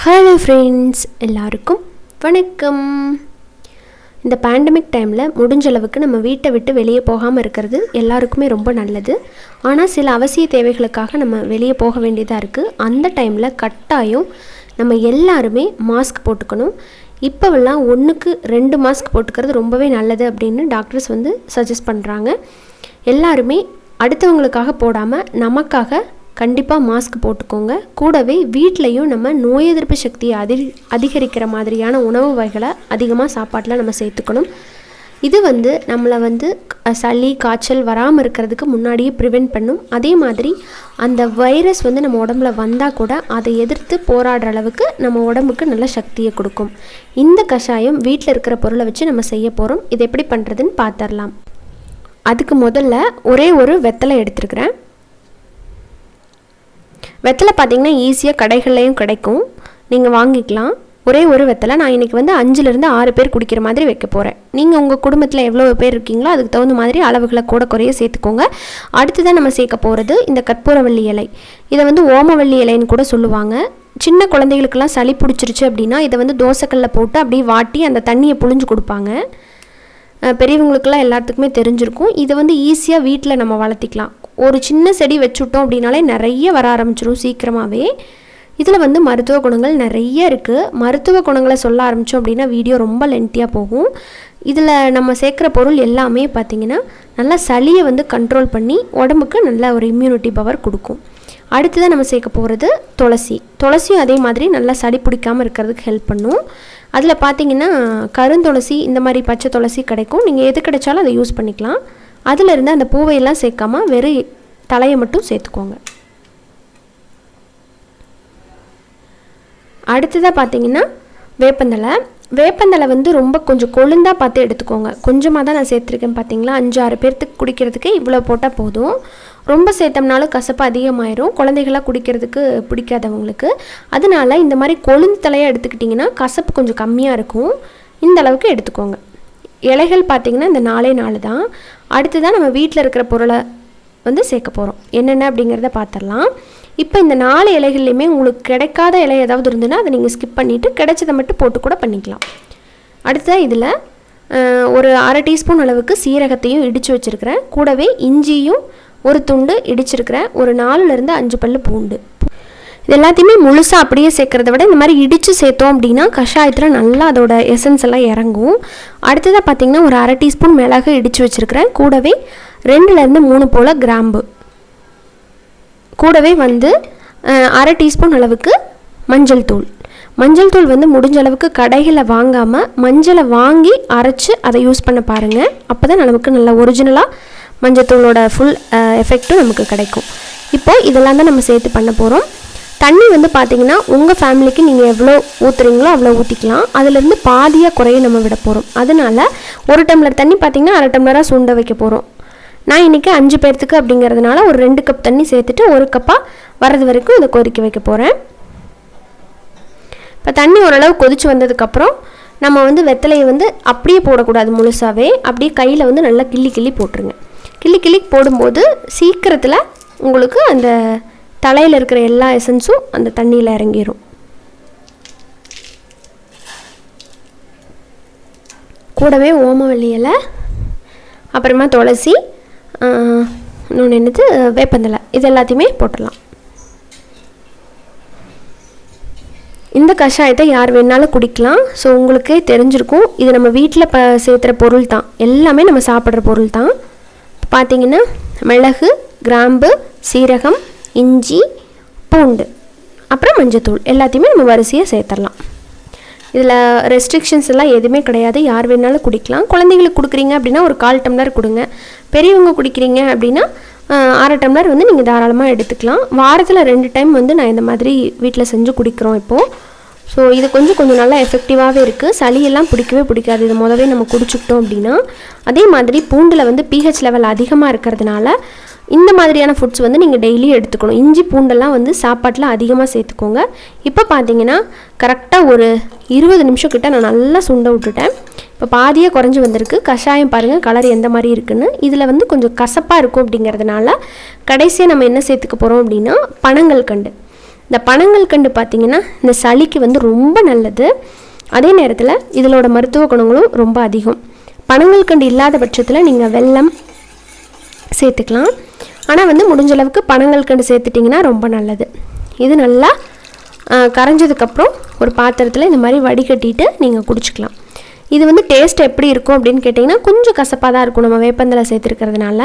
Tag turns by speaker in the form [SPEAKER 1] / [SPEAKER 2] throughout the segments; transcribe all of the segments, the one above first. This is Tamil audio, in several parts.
[SPEAKER 1] ஹலோ ஃப்ரெண்ட்ஸ், எல்லாருக்கும் வணக்கம். இந்த பேண்டமிக் டைமில் முடிஞ்ச அளவுக்கு நம்ம வீட்டை விட்டு வெளியே போகாமல் இருக்கிறது எல்லாருக்குமே ரொம்ப நல்லது. ஆனால் சில அவசிய தேவைகளுக்காக நம்ம வெளியே போக வேண்டியதாக இருக்குது. அந்த டைமில் கட்டாயம் நம்ம எல்லாருமே மாஸ்க் போட்டுக்கணும். இப்போவெல்லாம் 1க்கு 2 மாஸ்க் போட்டுக்கிறது ரொம்பவே நல்லது அப்படின்னு டாக்டர்ஸ் சஜஸ்ட் பண்ணுறாங்க. எல்லாருமே அடுத்தவங்களுக்காக போடாமல் நமக்காக கண்டிப்பாக மாஸ்க் போட்டுக்கோங்க. கூடவே வீட்லேயும் நம்ம நோய் எதிர்ப்பு சக்தியை அதிகரிக்கிற மாதிரியான உணவு வகைகளை அதிகமாக சாப்பாட்டில் நம்ம சேர்த்துக்கணும். இது நம்மளை சளி காய்ச்சல் வராமல் இருக்கிறதுக்கு முன்னாடியே ப்ரிவெண்ட் பண்ணும். அதே மாதிரி அந்த வைரஸ் நம்ம உடம்புல வந்தால் கூட அதை எதிர்த்து போராடுற அளவுக்கு நம்ம உடம்புக்கு நல்ல சக்தியை கொடுக்கும். இந்த கஷாயம் வீட்டில் இருக்கிற பொருளை வச்சு நம்ம செய்ய போகிறோம். இது எப்படி பண்ணுறதுன்னு பார்த்துடலாம். அதுக்கு முதல்ல ஒரே ஒரு வெத்தலை எடுத்துருக்கிறேன். வெத்தலை பார்த்திங்கன்னா ஈஸியாக கடைகள்லையும் கிடைக்கும், நீங்கள் வாங்கிக்கலாம். ஒரே ஒரு வெத்தலை நான் இன்றைக்கி 5லேருந்து 6 பேர் குடிக்கிற மாதிரி வைக்க போகிறேன். நீங்கள் உங்கள் குடும்பத்தில் எவ்வளோ பேர் இருக்கீங்களோ அதுக்கு தகுந்த மாதிரி அளவுகளை கூட குறைய சேர்த்துக்கோங்க. அடுத்ததான் நம்ம சேர்க்க போகிறது இந்த கற்பூரவள்ளி இலை. இதை ஓமவள்ளி இலைன்னு கூட சொல்லுவாங்க. சின்ன குழந்தைகளுக்கெல்லாம் சளி பிடிச்சிருச்சு அப்படின்னா இதை தோசைக்கல்லில் போட்டு அப்படியே வாட்டி அந்த தண்ணியை புழிஞ்சு கொடுப்பாங்க. பெரியவங்களுக்கெல்லாம் எல்லாத்துக்குமே தெரிஞ்சிருக்கும். இதை ஈஸியாக வீட்டில் நம்ம வளர்த்திக்கலாம். ஒரு சின்ன செடி வச்சுட்டோம் அப்படின்னாலே நிறைய வர ஆரம்பிச்சிடும் சீக்கிரமாகவே. இதில் மருத்துவ குணங்கள் நிறைய இருக்குது. மருத்துவ குணங்களை சொல்ல ஆரம்பித்தோம் அப்படின்னா வீடியோ ரொம்ப லென்த்தியாக போகும். இதில் நம்ம சேர்க்குற பொருள் எல்லாமே பார்த்திங்கன்னா நல்லா சளியை கண்ட்ரோல் பண்ணி உடம்புக்கு நல்ல ஒரு இம்யூனிட்டி பவர் கொடுக்கும். அடுத்ததான் நம்ம சேர்க்க போகிறது துளசியும் அதே மாதிரி நல்லா சளி பிடிக்காமல் இருக்கிறதுக்கு ஹெல்ப் பண்ணும். அதில் பார்த்திங்கன்னா கருந்துளசி, இந்த மாதிரி பச்சை துளசி கிடைக்கும். நீங்கள் எது கிடைச்சாலும் அதை யூஸ் பண்ணிக்கலாம். அதில் இருந்து அந்த பூவையெல்லாம் சேர்க்காமல் வெறும் தலையை மட்டும் சேர்த்துக்கோங்க. அடுத்ததாக பார்த்திங்கன்னா வேப்பந்தலை ரொம்ப கொஞ்சம் கொழுந்தாக பார்த்து எடுத்துக்கோங்க. கொஞ்சமாக தான் நான் சேர்த்துருக்கேன். பார்த்திங்களா, 5-6 பேர்த்துக்கு குடிக்கிறதுக்கு இவ்வளோ போட்டால் போதும். ரொம்ப சேர்த்தோம்னாலும் கசப்பு அதிகமாயிரும், குழந்தைகளாக குடிக்கிறதுக்கு பிடிக்காதவங்களுக்கு. அதனால இந்த மாதிரி கொழுந்து தலையாக எடுத்துக்கிட்டிங்கன்னா கசப்பு கொஞ்சம் கம்மியாக இருக்கும். இந்த அளவுக்கு எடுத்துக்கோங்க. இலைகள் பார்த்திங்கன்னா இந்த 4 தான். அடுத்து தான் நம்ம வீட்டில் இருக்கிற பொருளை சேர்க்க போகிறோம். என்னென்ன அப்படிங்கிறத பார்த்துடலாம். இப்போ இந்த 4 இலைகள்லையுமே உங்களுக்கு கிடைக்காத இலை ஏதாவது இருந்ததுன்னா அதை நீங்கள் ஸ்கிப் பண்ணிவிட்டு கிடைச்சதை மட்டும் போட்டு கூட பண்ணிக்கலாம். அடுத்ததாக இதில் ஒரு 1/2 டீஸ்பூன் அளவுக்கு சீரகத்தையும் இடித்து வச்சுருக்கிறேன். கூடவே இஞ்சியும் ஒரு துண்டு இடிச்சிருக்கிறேன். ஒரு 4லேருந்து 5 பல்லு பூண்டு. இது எல்லாத்தையுமே முழுசாக அப்படியே சேர்க்குறத விட இந்த மாதிரி இடித்து சேர்த்தோம் அப்படின்னா கஷாயத்தில் நல்லா அதோட எசன்ஸ் எல்லாம் இறங்கும். அடுத்ததாக பார்த்திங்கன்னா ஒரு 1/2 டீஸ்பூன் மிளகு இடித்து வச்சுருக்கிறேன். கூடவே 2லேருந்து 3 போல் கிராம்பு. கூடவே 1/2 டீஸ்பூன் அளவுக்கு மஞ்சள் தூள் முடிஞ்ச அளவுக்கு கடைகளில் வாங்காமல் மஞ்சளை வாங்கி அரைச்சி அதை யூஸ் பண்ண பாருங்கள். அப்போ தான் நமக்கு நல்லா ஒரிஜினலாக மஞ்சள் தூளோட ஃபுல் எஃபெக்ட்டும் நமக்கு கிடைக்கும். இப்போது இதெல்லாம் தான் நம்ம சேர்த்து பண்ண போகிறோம். தண்ணி பார்த்திங்கன்னா உங்கள் ஃபேமிலிக்கு நீங்கள் எவ்வளோ ஊற்றுறீங்களோ அவ்வளோ ஊற்றிக்கலாம். அதிலேருந்து பாதியாக குறைய நம்ம விட போகிறோம். அதனால் 1 டம்ளர் தண்ணி பார்த்திங்கன்னா 1/2 டம்ளராக சுண்ட வைக்க போகிறோம். நான் இன்றைக்கி 5 பேர்த்துக்கு அப்படிங்கிறதுனால ஒரு 2 கப் தண்ணி சேர்த்துட்டு 1 கப்பாக வர்றது வரைக்கும் இதை கொதிக்க வைக்க போகிறேன். இப்போ தண்ணி ஓரளவு கொதித்து வந்ததுக்கப்புறம் நம்ம வெத்தலையை அப்படியே போடக்கூடாது, முழுசாகவே அப்படியே கையில் நல்லா கிள்ளி போட்டுருங்க. கிள்ளி போடும்போது சீக்கிரத்தில் உங்களுக்கு அந்த தலையில் இருக்கிற எல்லா எசன்ஸும் அந்த தண்ணியில் இறங்கிடும். கூடவே ஓமவள்ளி இலை, அப்புறமா துளசி, இன்னொன்று என்னது வேப்பந்தலை, இது எல்லாத்தையுமே போட்டுடலாம். இந்த கஷாயத்தை யார் வேணாலும் குடிக்கலாம். ஸோ உங்களுக்கே தெரிஞ்சிருக்கும், இது நம்ம வீட்டில் சேர்த்துற பொருள் தான், எல்லாமே நம்ம சாப்பிட்ற பொருள் தான். பார்த்திங்கன்னா மிளகு, கிராம்பு, சீரகம், இஞ்சி, பூண்டு, அப்புறம் மஞ்சத்தூள் எல்லாத்தையுமே நம்ம வரிசையாக சேர்த்துடலாம். இதில் ரெஸ்ட்ரிக்ஷன்ஸ் எல்லாம் எதுவுமே கிடையாது, யார் வேணாலும் குடிக்கலாம். குழந்தைங்களுக்கு கொடுக்குறீங்க அப்படின்னா ஒரு 1/4 டம்ளர் கொடுங்க. பெரியவங்க குடிக்கிறீங்க அப்படின்னா 1/2 டம்ளர் நீங்கள் தாராளமாக எடுத்துக்கலாம். வாரத்தில் 2 டைம் நான் இந்த மாதிரி வீட்டில் செஞ்சு குடிக்கிறோம் இப்போது. ஸோ இது கொஞ்சம் நல்லா எஃபெக்டிவாகவே இருக்குது. சளியெல்லாம் பிடிக்கவே பிடிக்காது இது முதவே நம்ம குடிச்சுக்கிட்டோம் அப்படின்னா. அதே மாதிரி பூண்டில் pH லெவல் அதிகமாக இருக்கிறதுனால இந்த மாதிரியான ஃபுட்ஸ் நீங்கள் டெய்லி எடுத்துக்கணும். இஞ்சி பூண்டெல்லாம் சாப்பாட்டில் அதிகமாக சேர்த்துக்கோங்க. இப்போ பார்த்தீங்கன்னா கரெக்டாக ஒரு 20 நிமிஷம் கிட்ட நான் நல்லா சுண்ட விட்டுட்டேன். இப்போ பாதியாக குறைஞ்சி வந்திருக்கு. கஷாயம் பாருங்கள் கலர் எந்த மாதிரி இருக்குன்னு. இதில் கொஞ்சம் கசப்பாக இருக்கும் அப்படிங்கிறதுனால கடைசியாக நம்ம என்ன சேர்த்துக்க போகிறோம் அப்படின்னா பனங்கல்கண்டு. இந்த பனங்கல்கண்டு பார்த்திங்கன்னா இந்த சளிக்கு வந்து ரொம்ப நல்லது. அதே நேரத்தில் இதனோட மருத்துவ குணங்களும் ரொம்ப அதிகம். பனங்கல்கண்டு இல்லாத பட்சத்தில் நீங்கள் வெல்லம் சேர்த்துக்கலாம். ஆனால் வந்து முடிஞ்ச அளவுக்கு பனங்கல்கண்டு சேர்த்துட்டிங்கன்னா ரொம்ப நல்லது. இது நல்லா கரைஞ்சதுக்கப்புறம் ஒரு பாத்திரத்தில் இந்த மாதிரி வடிகட்டிட்டு நீங்கள் குடிச்சிக்கலாம். இது வந்து டேஸ்ட் எப்படி இருக்கும் அப்படின்னு கேட்டிங்கன்னா கொஞ்சம் கசப்பாக தான் இருக்கும் நம்ம வேப்பந்தலை சேர்த்துருக்கிறதுனால.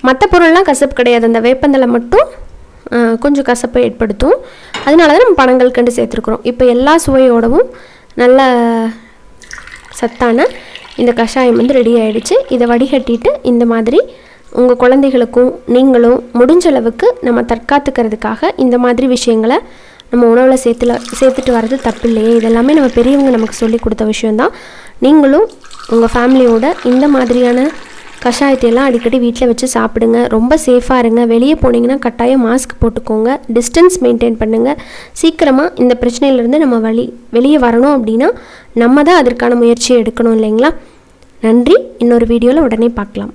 [SPEAKER 1] மற்ற பொருள்லாம் கசப்பு கிடையாது, அந்த வேப்பந்தலை மட்டும் கொஞ்சம் கசப்பை ஏற்படுத்தும். அதனால தான் நம்ம பனங்கல்கண்டு சேர்த்துருக்குறோம். இப்போ எல்லா சுவையோடவும் நல்ல சத்தான இந்த கஷாயம் வந்து ரெடி ஆகிடுச்சு. இதை வடிகட்டிட்டு இந்த மாதிரி உங்கள் குழந்தைகளுக்கும் நீங்களும் முடிஞ்ச அளவுக்கு நம்ம தற்காத்துக்கிறதுக்காக இந்த மாதிரி விஷயங்களை நம்ம உணவில் சேர்த்துட்டு வர்றது தப்பு இல்லையே. இதெல்லாமே நம்ம பெரியவங்க நமக்கு சொல்லி கொடுத்த விஷயந்தான். நீங்களும் உங்கள் ஃபேமிலியோட இந்த மாதிரியான கஷாயத்தையெல்லாம் அடிக்கடி வீட்டில் வச்சு சாப்பிடுங்க. ரொம்ப சேஃபாக இருங்க. வெளியே போனீங்கன்னா கட்டாயம் மாஸ்க் போட்டுக்கோங்க, டிஸ்டன்ஸ் மெயின்டைன் பண்ணுங்கள். சீக்கிரமாக இந்த பிரச்சனையிலேருந்து நம்ம வெளியே வரணும் அப்படின்னா நம்ம தான் அதற்கான முயற்சியை எடுக்கணும் இல்லைங்களா? நன்றி. இன்னொரு வீடியோவில் உடனே பார்க்கலாம்.